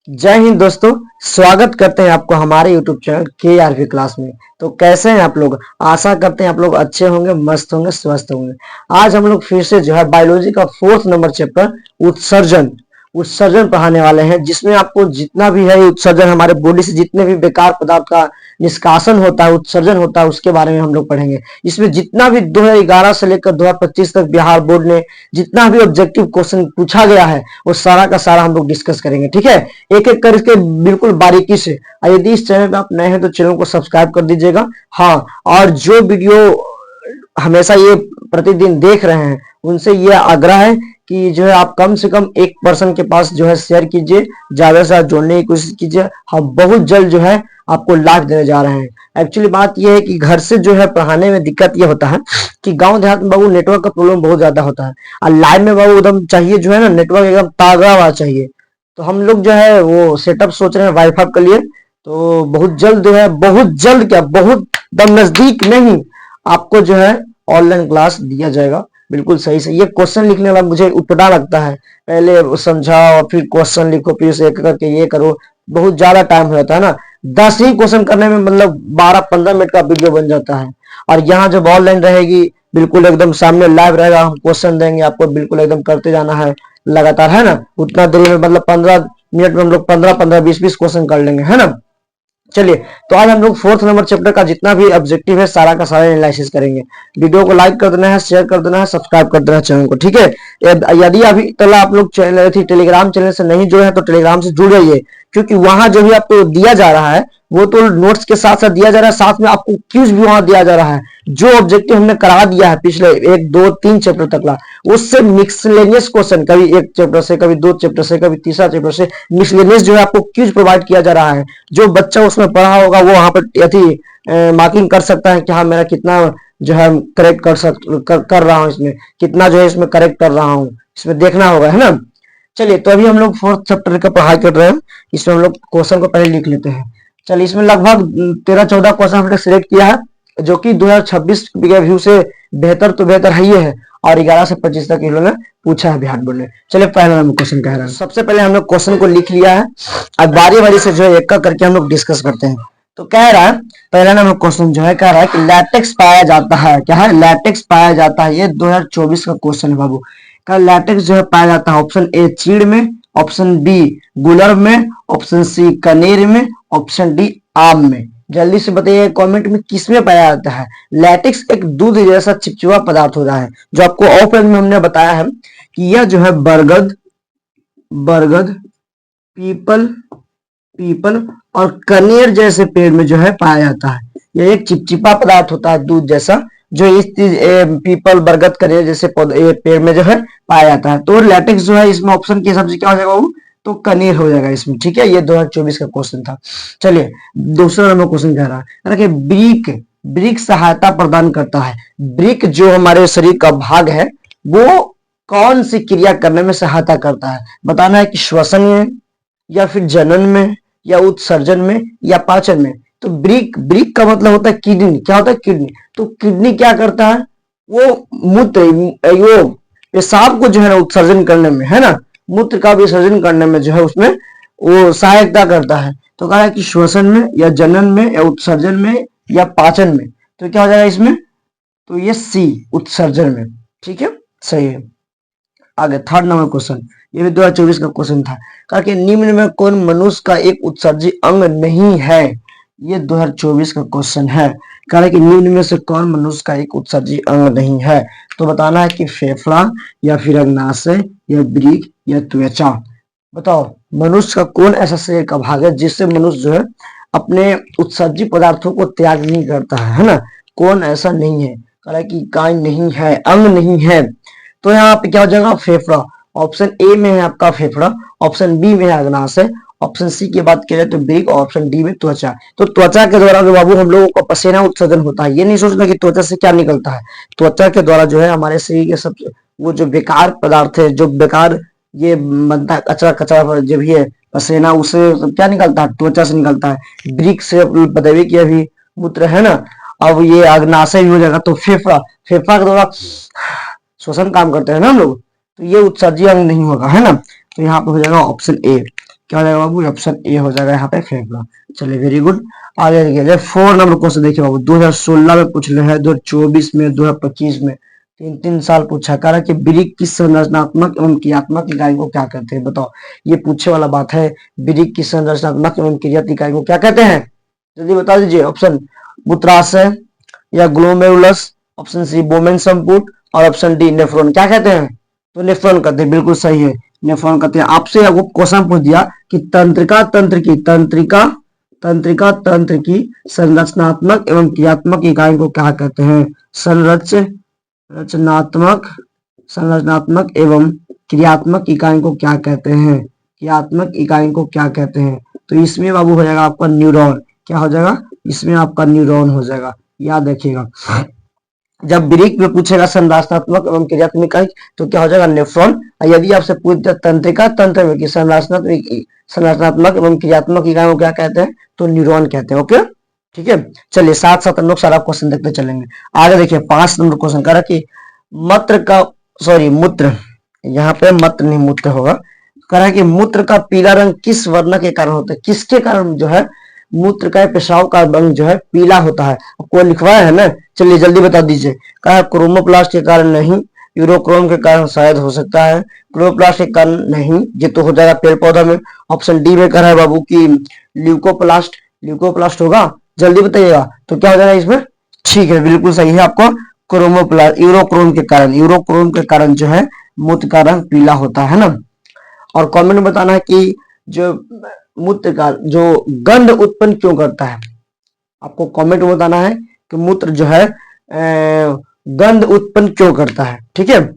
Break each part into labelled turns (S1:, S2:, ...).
S1: जय हिंद दोस्तों। स्वागत करते हैं आपको हमारे YouTube चैनल KRV क्लास में। तो कैसे हैं आप लोग? आशा करते हैं आप लोग अच्छे होंगे, मस्त होंगे, स्वस्थ होंगे। आज हम लोग फिर से जो है बायोलॉजी का 4th नंबर चैप्टर उत्सर्जन उत्सर्जन पढ़ाने वाले हैं, जिसमें आपको जितना भी है उत्सर्जन, हमारे बॉडी से जितने भी बेकार पदार्थ का निष्कासन होता है, उत्सर्जन होता है, उसके बारे में हम लोग पढ़ेंगे। इसमें जितना भी 2011 से लेकर 2025 तक बिहार बोर्ड ने जितना भी ऑब्जेक्टिव क्वेश्चन पूछा गया है, वो सारा का सारा हम लोग डिस्कस करेंगे। ठीक है, एक एक करके बिल्कुल बारीकी से। यदि इस चैनल पे आप नए हैं तो चैनल को सब्सक्राइब कर दीजिएगा। हाँ, और जो वीडियो हमेशा ये प्रतिदिन देख रहे हैं उनसे ये आग्रह है कि जो है आप कम से कम एक पर्सन के पास जो है शेयर कीजिए, ज्यादा से ज्यादा जोड़ने की कोशिश कीजिए। हम बहुत जल्द जो है आपको लाइव देने जा रहे हैं। एक्चुअली बात यह है कि घर से जो है पढ़ाने में दिक्कत ये होता है कि गांव देहात में बाबू नेटवर्क का प्रॉब्लम बहुत ज्यादा होता है, और लाइव में बाबू एकदम चाहिए जो है ना, नेटवर्क एकदम तागड़ा वाला चाहिए। तो हम लोग जो है वो सेटअप सोच रहे हैं वाईफाई के लिए। तो बहुत जल्द जो है, बहुत जल्द क्या, बहुत दम नजदीक में ही आपको जो है ऑनलाइन क्लास दिया जाएगा। बिल्कुल सही से। ये क्वेश्चन लिखने वाला मुझे उपदा लगता है, पहले समझाओ और फिर क्वेश्चन लिखो, फिर से एक करके ये करो, बहुत ज्यादा टाइम हो जाता है ना। 10 ही क्वेश्चन करने में मतलब 12-15 मिनट का वीडियो बन जाता है। और यहाँ जब ऑनलाइन रहेगी, बिल्कुल एकदम सामने लाइव रहेगा, हम क्वेश्चन देंगे आपको, बिल्कुल एकदम करते जाना है लगातार, है ना। उतना देरी में मतलब 15 मिनट में हम लोग 15-15, 20-20 क्वेश्चन कर लेंगे, है ना। चलिए, तो आज हम लोग 4th नंबर चैप्टर का जितना भी ऑब्जेक्टिव है सारा का सारा एनालिसिस करेंगे। वीडियो को लाइक कर देना है, शेयर कर देना है, सब्सक्राइब कर देना है चैनल को। ठीक है, यदि अभी तक आप लोग चैनल टेलीग्राम चैनल से नहीं जुड़े हैं तो टेलीग्राम से जुड़ जाइए, क्योंकि वहां जो भी आपको दिया जा रहा है वो तो नोट्स के साथ साथ दिया जा रहा है, साथ में आपको क्विज भी वहां दिया जा रहा है। जो ऑब्जेक्टिव हमने करा दिया है पिछले 1-2-3 चैप्टर तक ला, उससे मिसलेनियस क्वेश्चन, कभी एक चैप्टर से, कभी 2 चैप्टर से, कभी तीसरा चैप्टर से मिसलेनियस जो है आपको क्विज प्रोवाइड किया जा रहा है। जो बच्चा उसमें पढ़ा होगा वो वहां पर यदि मार्किंग कर सकता है कि हाँ मेरा कितना जो है करेक्ट कर रहा हूँ, इसमें कितना जो है इसमें करेक्ट कर रहा हूँ, इसमें देखना होगा, है ना। चलिए, तो अभी हम लोग 4th चैप्टर का पढ़ाई कर रहे हैं। इसमें हम लोग क्वेश्चन को पहले लिख लेते हैं। चलिए, इसमें लगभग 13-14 क्वेश्चन हमने सिलेक्ट किया है, जो कि 2026 के व्यू से बेहतर तो बेहतर है ही है, और 11 से 25 तक इन्होंने पूछा है बिहार बोर्ड ने। चलिए, पहला नंबर क्वेश्चन कह रहा है। सबसे पहले हम लोग क्वेश्चन को लिख लिया है, अब बारी बारी से जो है एक करके हम लोग डिस्कस करते हैं। तो कह रहा है, पहला नंबर क्वेश्चन जो है कह रहा है कि लैटेक्स पाया जाता है। क्या है? लैटेक्स पाया जाता है। ये 2024 का क्वेश्चन है बाबू। का लैटेक्स जो है पाया जाता है, ऑप्शन ए चीड़ में, ऑप्शन बी गुलर में, ऑप्शन सी कनेर में, ऑप्शन डी आम में। जल्दी से बताइए कमेंट में किसमें पाया जाता है। लैटेक्स एक दूध जैसा चिपचिपा पदार्थ होता है, जो आपको ऑफलाइन में हमने बताया है कि यह जो है बरगद बरगद पीपल पीपल और कनेर जैसे पेड़ में जो है पाया जाता है। यह एक चिपचिपा पदार्थ होता है दूध जैसा, जो इस पीपल बरगद कनेर जैसे पेड़ में जो है पाया जाता है। तो लैटेक्स जो है इसमें ऑप्शन के हिसाब से क्या हो जाएगा वो, तो कनेर हो जाएगा इसमें। ठीक है, ये 2024 का क्वेश्चन था। चलिए, दूसरा नंबर क्वेश्चन कह रहा है कि ब्रिक ब्रिक सहायता प्रदान करता है। ब्रिक जो हमारे शरीर का भाग है, वो कौन सी क्रिया करने में सहायता करता है? बताना है कि श्वसन में, या फिर जनन में, या उत्सर्जन में, या पाचन में। तो ब्रिक ब्रिक का मतलब होता है किडनी। क्या होता है? किडनी। तो किडनी क्या करता है? वो मूत्र यो पेशाब को जो है ना उत्सर्जन करने में, है ना, मूत्र का विसर्जन करने में जो है उसमें वो सहायता करता है। तो कहा है कि श्वसन में, या जनन में, या उत्सर्जन में, या पाचन में। तो क्या हो जाएगा इसमें? तो ये सी, उत्सर्जन में। ठीक है, सही है। आगे थर्ड नंबर क्वेश्चन, ये भी 2024 का क्वेश्चन था। कहा कि निम्न में कौन मनुष्य का एक उत्सर्जी अंग नहीं है? ये 2024 का क्वेश्चन है। कह रहा है कि निम्न में से कौन मनुष्य का एक उत्सर्जी अंग नहीं है? तो बताना है कि फेफड़ा, या फिर अग्नाशय, या वृक्क, या त्वचा। बताओ, मनुष्य का कौन ऐसा शरीर का भाग है जिससे मनुष्य जो है अपने उत्सर्जी पदार्थों को त्याग नहीं करता है ना। कौन ऐसा नहीं है? कह रहा है कि काय नहीं है, अंग नहीं है। तो यहाँ पे क्या हो जाएगा? फेफड़ा। ऑप्शन ए में है आपका फेफड़ा, ऑप्शन बी में है अग्नाशय, ऑप्शन सी की बात करें तो वृक्क, और ऑप्शन डी में त्वचा। तो त्वचा के द्वारा जो बाबू हम लोगों का पसीना उत्सर्जन होता है। ये नहीं सोचना कि त्वचा से क्या निकलता है। त्वचा के द्वारा जो है हमारे शरीर के सब वो जो बेकार पदार्थ है, जो बेकार ये बनता है, कचरा कचरा जो भी है पसीना, उसे क्या निकलता है? त्वचा से निकलता है। वृक्क से बताइए कि अभी मूत्र है ना। अब ये अग्नाशय भी हो जाएगा। तो फेफड़ा, फेफड़ा के द्वारा श्वसन काम करते हैं ना हम लोग, तो ये उत्सर्जी अंग नहीं होगा, है ना। तो यहाँ पे हो जाएगा ऑप्शन ए। क्या हो जाएगा बाबू, ऑप्शन ए हो जाएगा यहाँ पे फेफड़ा। चलिए वेरी गुड। आगे देखिए 4 नंबर क्वेश्चन देखिए बाबू, 2016 में पूछ ले है, 2024 में, 2025 में, 3-3 साल पूछा। कह रहा है कि वृक्क की संरचनात्मक एवं क्रियात्मक इकाई को क्या कहते हैं, बताओ। ये पूछे वाला बात है, वृक्क की संरचनात्मक एवं क्रियात्मक इकाई को क्या कहते हैं, जल्दी बता दीजिए। ऑप्शन मूत्राशय या ग्लोमेरुलस, ऑप्शन सी बोमेन संपुट, और ऑप्शन डी नेफ्रॉन। क्या कहते हैं, तो नेफ्रॉन कहते हैं, बिल्कुल सही है, नेफ्रॉन कहते हैं। आपसे आपको क्वेश्चन पूछ दिया कि तंत्रिका तंत्र की संरचनात्मक एवं क्रियात्मक इकाई को क्या कहते हैं, रचनात्मक संरचनात्मक एवं क्रियात्मक इकाई को क्या कहते हैं, क्रियात्मक इकाई को क्या कहते हैं। तो इसमें बाबू हो जाएगा आपका न्यूरॉन। क्या हो जाएगा, इसमें आपका न्यूरॉन हो जाएगा, याद रखिएगा। जब ब्रिक में पूछेगा संरचनात्मक एवं क्रियात्मक इकाई तो क्या हो जाएगा, नेफ्रॉन। यदि आपसे पूछ दिया तंत्रिका तंत्र में कि संरचनात्मक एवं क्रियात्मक इकाई को क्या कहते हैं, तो न्यूरॉन कहते हैं। ओके ठीक है। चलिए साथ साथ हम लोग सारा क्वेश्चन देखते चलेंगे। आगे देखिए 5 नंबर क्वेश्चन कह रहा कि मूत्र, यहाँ पे मूत्र नहीं मूत्र होगा। कह रहा है कि मूत्र का पीला रंग किस वर्ण के कारण होता है, किसके कारण जो है मूत्र का पेशाब का रंग जो है पीला होता है, आपको लिखवाया है ना। चलिए जल्दी बता दीजिए। कहा क्रोमोप्लास्ट के कारण नहीं, यूरोक्रोम के कारण शायद हो सकता है, क्लोरोप्लास्ट के कारण नहीं, ये तो हो जाएगा पेड़ पौधा में। ऑप्शन डी में कह रहा है बाबू की ल्यूकोप्लास्ट होगा, जल्दी बताइएगा। तो क्या हो जाएगा इसमें, ठीक है बिल्कुल सही है, आपको क्रोमोप्लास्ट यूरोक्रोम के कारण जो है मूत्र का रंग पीला होता है ना। और कमेंट में बताना है कि जो मूत्र का जो गंध उत्पन्न क्यों करता है, आपको कमेंट में बताना है कि मूत्र जो है गंध उत्पन्न क्यों करता है, ठीक है।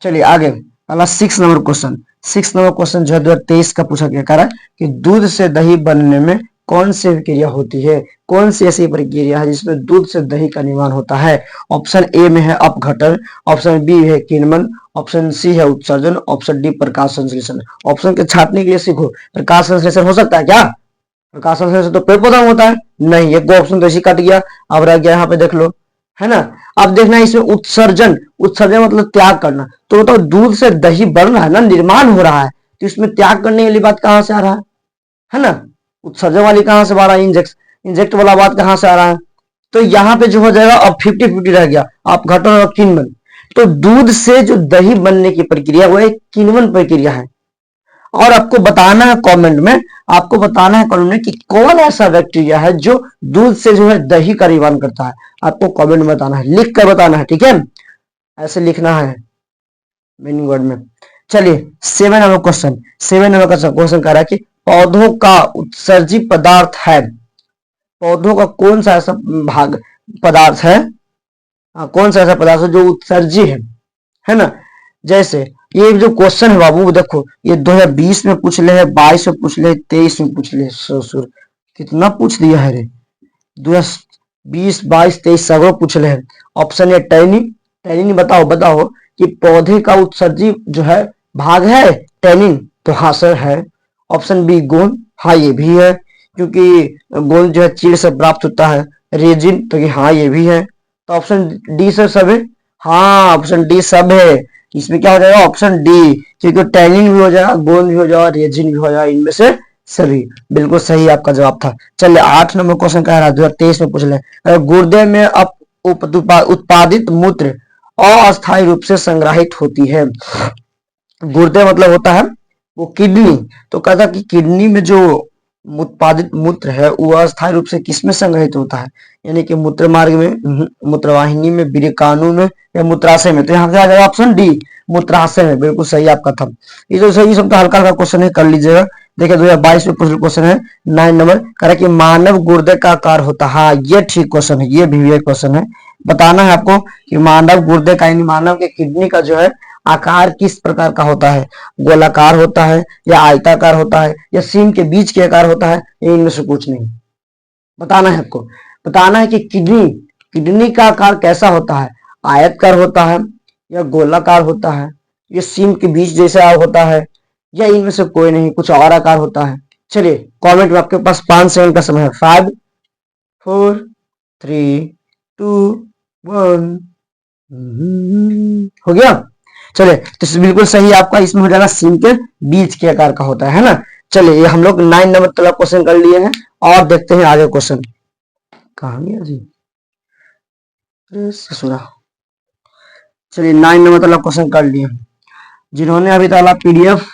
S1: चलिए आगे अगला 6 नंबर क्वेश्चन जो है 2023 का पूछा गया। कह रहा है कि दूध से दही बनने में कौन सी प्रक्रिया होती है, कौन सी ऐसी प्रक्रिया है जिसमें दूध से दही का निर्माण होता है। ऑप्शन ए में है अपघटन, ऑप्शन बी है किण्वन, ऑप्शन सी है उत्सर्जन, ऑप्शन डी प्रकाश संश्लेषण। ऑप्शन के छाटने के लिए सीखो, प्रकाश संश्लेषण हो सकता है क्या, प्रकाश संश्लेषण तो पेड़ पौधा में होता है, नहीं, एक ऑप्शन तो इसी कट गया, अब रह गया यहाँ पे देख लो, है ना। अब देखना इसमें उत्सर्जन मतलब त्याग करना। तो बताओ दूध से दही बन रहा है ना, निर्माण हो रहा है, तो इसमें त्याग करने वाली बात कहां से आ रहा है ना। उत्सर्जन वाली कहां से आ रहा है, इंजेक्ट वाला बात कहां से आ रहा है। तो यहाँ पे जो हो जाएगा अब 50-50 रह गया, अपघटन और किण्वन। तो दूध से जो दही बनने की प्रक्रिया वो एक किण्वन प्रक्रिया है। और आपको बताना है कमेंट में, कि कौन ऐसा बैक्टीरिया है जो दूध से जो है दही का निर्माण करता है। आपको कमेंट में बताना है, लिख कर बताना है, ठीक है, ऐसे लिखना है मीनिंग वर्ड में। चलिए 7 नंबर क्वेश्चन कह रहा है कि पौधों का उत्सर्जी पदार्थ है, पौधों का कौन सा ऐसा पदार्थ है, कौन सा ऐसा पदार्थ है जो उत्सर्जी है ना। जैसे ये जो क्वेश्चन है बाबू देखो, ये 2020 में पूछ ले है, 22 में पूछ ले, 23 में पूछ ले, ससुर कितना पूछ दिया है रे, 2020, 22, 23 सगों पूछ ले है। ऑप्शन ए टैनिन बताओ कि पौधे का उत्सर्जी जो है भाग है टैनिन, तो हाँ सर है। ऑप्शन बी गोंद, हाँ ये भी है, क्योंकि गोंद जो है चीड़ से प्राप्त होता है। रेजिन, तो कि हाँ ये भी है। तो ऑप्शन डी सर सब है, हाँ ऑप्शन डी सब है। इसमें क्या हो जाएगा, ऑप्शन डी, क्योंकि टैनिन भी हो जाएगा, गोंद भी हो जाएगा, रेजिन भी हो जाएगा, इनमें से सभी। बिल्कुल सही आपका जवाब था। चलिए 8 नंबर क्वेश्चन कह रहा है 2023 में पूछ ले, गुर्दे में उत्पादित मूत्र अस्थायी रूप से संग्रहित होती है। गुर्दे मतलब होता है वो किडनी, तो कहता कि किडनी में जो उत्पादित मूत्र है वो अस्थायी रूप से किसमें संग्रहित होता है, यानी कि मूत्र मार्ग में, मूत्रवाहिनी में, वीर्यकाणु में या मूत्राशय में। तो यहाँ से आ जाएगा ऑप्शन डी, मूत्राशय में। बिल्कुल सही आपका था। ये जो सही सब तो हल्का हल्का क्वेश्चन है, कर लीजिएगा। देखिए 2022 में क्वेश्चन है 9 नंबर, कह रहा है कि मानव गुर्दे का आकार होता है, हाँ ये ठीक क्वेश्चन है, ये भी क्वेश्चन है। बताना है आपको कि मानव गुर्दे का यानी मानव के किडनी का जो है आकार किस प्रकार का होता है, गोलाकार होता है या आयताकार होता है या सीम के बीच के आकार होता है, इनमें से कुछ नहीं। बताना है आपको, बताना है कि किडनी का आकार कैसा होता है, आयतकार होता है या गोलाकार होता है या सीम के बीच जैसा होता है या इनमें से कोई नहीं, कुछ और आकार होता है। चलिए कमेंट में, आपके पास 5 सेकंड का समय है। 5 4 3 2 1 हो गया। चलिए तो बिल्कुल सही आपका, इसमें हो जाएगा सीम के बीच के आकार का होता है ना। चलिए ये हम लोग 9 नंबर तक क्वेश्चन कर लिए हैं और देखते हैं आगे क्वेश्चन। कहाँ गया जी, अरे ससुरा। चलिए 9 नंबर तक क्वेश्चन कर लिए। जिन्होंने अभी तक पीडीएफ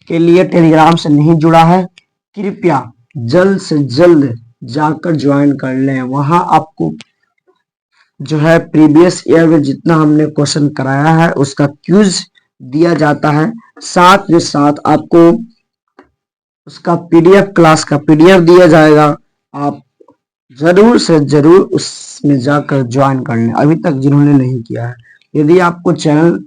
S1: के लिए टेलीग्राम से नहीं जुड़ा है, कृपया जल्द से जल्द जाकर ज्वाइन कर लें। वहां आपको जो है प्रीवियस ईयर में जितना हमने क्वेश्चन कराया है उसका क्यूज दिया जाता है, साथ में साथ आपको उसका पीडीएफ, क्लास का पीडीएफ दिया जाएगा। आप जरूर से जरूर उसमें जाकर ज्वाइन कर लें अभी तक जिन्होंने नहीं किया है। यदि आपको चैनल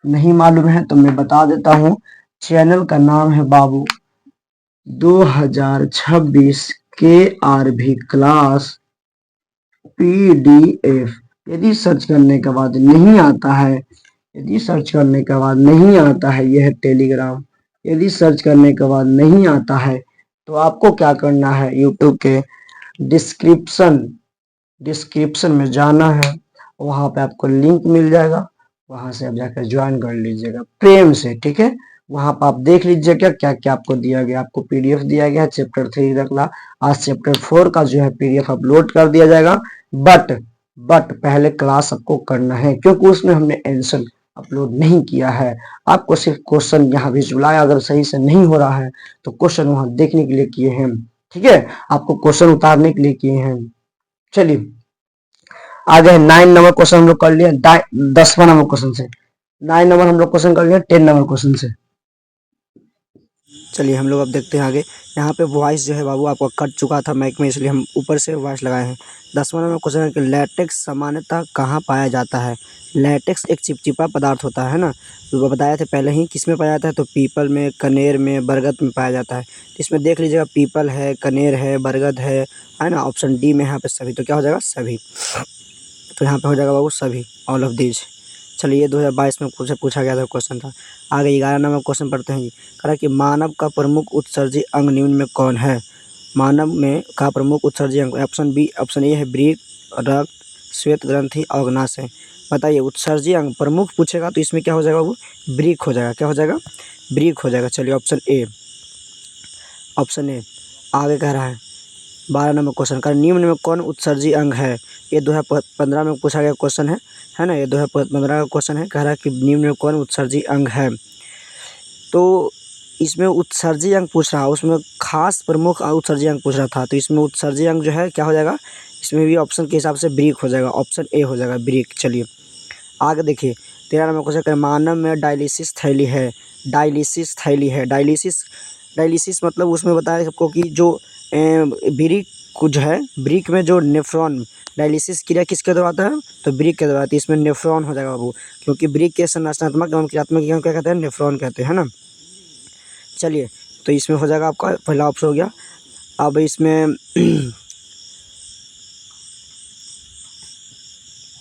S1: नहीं मालूम है तो मैं बता देता हूं, चैनल का नाम है बाबू 2026 KRV क्लास PDF। यदि सर्च करने के बाद नहीं आता है, यदि सर्च करने के बाद नहीं आता है यह टेलीग्राम, यदि सर्च करने के बाद नहीं आता है तो आपको क्या करना है, यूट्यूब के डिस्क्रिप्शन में जाना है, वहां पे आपको लिंक मिल जाएगा, वहां से आप जाकर ज्वाइन कर लीजिएगा प्रेम से, ठीक है। वहां पर आप देख लीजिएगा क्या क्या आपको दिया गया। आपको पीडीएफ दिया गया है चैप्टर 3 तक, आज चैप्टर 4 का जो है पीडीएफ अपलोड कर दिया जाएगा। बट पहले क्लास आपको करना है क्योंकि उसमें हमने आंसर अपलोड नहीं किया है। आपको सिर्फ क्वेश्चन यहाँ विजुलाइज अगर सही से नहीं हो रहा है तो क्वेश्चन वहां देखने के लिए किए हैं, ठीक है, आपको क्वेश्चन उतारने के लिए किए हैं। चलिए आगे 9 नंबर क्वेश्चन हम लोग कर लिए 10वां नंबर क्वेश्चन से। 9 नंबर हम लोग क्वेश्चन कर लिए 10 नंबर क्वेश्चन से। चलिए हम लोग अब देखते हैं आगे। यहाँ पे वॉइस जो है बाबू आपको कट चुका था माइक में, इसलिए हम ऊपर से वॉइस लगाए हैं। 10वां नंबर क्वेश्चन है कि लैटेक्स सामान्यतः कहाँ पाया जाता है। लैटेक्स एक चिपचिपा पदार्थ होता है ना, तो बताया था पहले ही, किस में पाया जाता है, तो पीपल में, कनेर में, बरगद में पाया जाता है। तो इसमें देख लीजिएगा पीपल है, कनेर है, बरगद है ना। ऑप्शन डी में यहाँ पे सभी, तो क्या हो जाएगा सभी। तो यहाँ पे हो जाएगा बाबू सभी, ऑल ऑफ दीज। चलिए ये 2022 में पूछा गया था क्वेश्चन था। आगे 11 नंबर क्वेश्चन पढ़ते हैं जी। कह रहा है कि मानव का प्रमुख उत्सर्जी अंग निम्न में कौन है। मानव में का प्रमुख उत्सर्जी अंग, ऑप्शन ए है वृक्क, रक्त, श्वेत ग्रंथि, अग्नाशय। बताइए उत्सर्जी अंग प्रमुख पूछेगा तो इसमें क्या हो जाएगा बाबू, वृक्क हो जाएगा। क्या हो जाएगा, वृक्क हो जाएगा। चलिए ऑप्शन ए आगे कह रहा है 12 नंबर क्वेश्चन का निम्न में कौन उत्सर्जी अंग है। ये 2015 में पूछा गया क्वेश्चन है ना, ये 2015 का क्वेश्चन है। कह रहा है कि निम्न में कौन उत्सर्जी अंग है। तो इसमें उत्सर्जी अंग पूछ रहा है, उसमें खास प्रमुख उत्सर्जी अंग पूछ रहा था, तो इसमें उत्सर्जी अंग जो है क्या हो जाएगा, इसमें भी ऑप्शन के हिसाब से वृक्क हो जाएगा, ऑप्शन ए हो जाएगा वृक्क। चलिए आगे देखिए 13 नंबर क्वेश्चन, मानव में डायलिसिस थैली है। डायलिसिस मतलब उसमें बताया सबको कि जो वृक्क कुछ है, वृक्क में जो नेफ्रॉन, डायलिसिस क्रिया किसके द्वारा होता है, तो वृक्क के द्वारा। तो इसमें नेफ्रॉन हो जाएगा बाबू, क्योंकि वृक्क के संरचनात्मक एवं क्रियात्मक इकाई क्या कहते हैं, नेफ्रॉन कहते हैं ना। चलिए तो इसमें हो जाएगा आपका पहला ऑप्शन हो गया। अब इसमें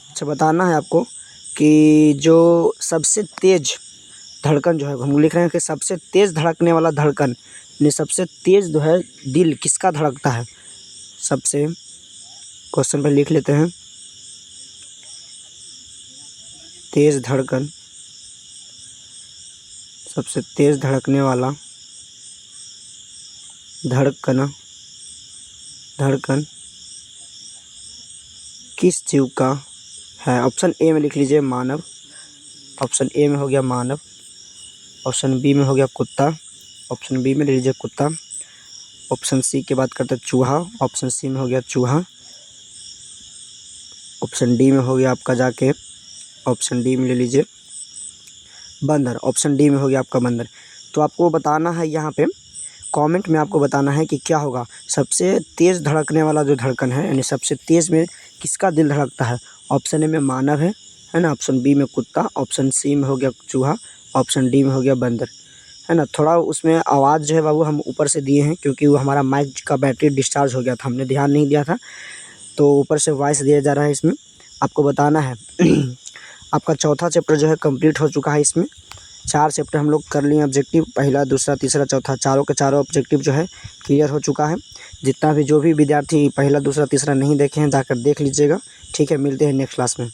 S1: अच्छा बताना है आपको कि जो सबसे तेज धड़कन जो है, हम लिख रहे हैं कि सबसे तेज धड़कने वाला धड़कन, यानी सबसे तेज जो है दिल किसका धड़कता है। सबसे क्वेश्चन पर लिख लेते हैं, तेज धड़कन, सबसे तेज धड़कने वाला धड़कन किस जीव का है। ऑप्शन ए में लिख लीजिए मानव, ऑप्शन ए में हो गया मानव, ऑप्शन बी में हो गया कुत्ता, ऑप्शन बी में ले लीजिए कुत्ता, ऑप्शन सी की बात करते हैं चूहा, ऑप्शन सी में हो गया चूहा, ऑप्शन डी में हो गया आपका जाके, ऑप्शन डी में ले लीजिए बंदर, ऑप्शन डी में हो गया आपका बंदर। तो आपको बताना है यहाँ पे कमेंट में, आपको बताना है कि क्या होगा सबसे तेज़ धड़कने वाला जो धड़कन है, यानी सबसे तेज़ में किसका दिल धड़कता है। ऑप्शन ए में मानव है ना, ऑप्शन बी में कुत्ता, ऑप्शन सी में हो गया चूहा, ऑप्शन डी में हो गया बंदर, है ना। थोड़ा उसमें आवाज़ जो है बाबू हम ऊपर से दिए हैं क्योंकि वो हमारा माइक का बैटरी डिस्चार्ज हो गया था, हमने ध्यान नहीं दिया था, तो ऊपर से वॉइस दिया जा रहा है इसमें। आपको बताना है आपका चौथा चैप्टर जो है कंप्लीट हो चुका है। इसमें 4 चैप्टर हम लोग कर लिए ऑब्जेक्टिव, पहला, दूसरा, तीसरा, चौथा, चारों के चारों ऑब्जेक्टिव जो है क्लियर हो चुका है। जितना भी जो भी विद्यार्थी पहला, दूसरा, तीसरा नहीं देखे हैं जाकर देख लीजिएगा, ठीक है। मिलते हैं नेक्स्ट क्लास में।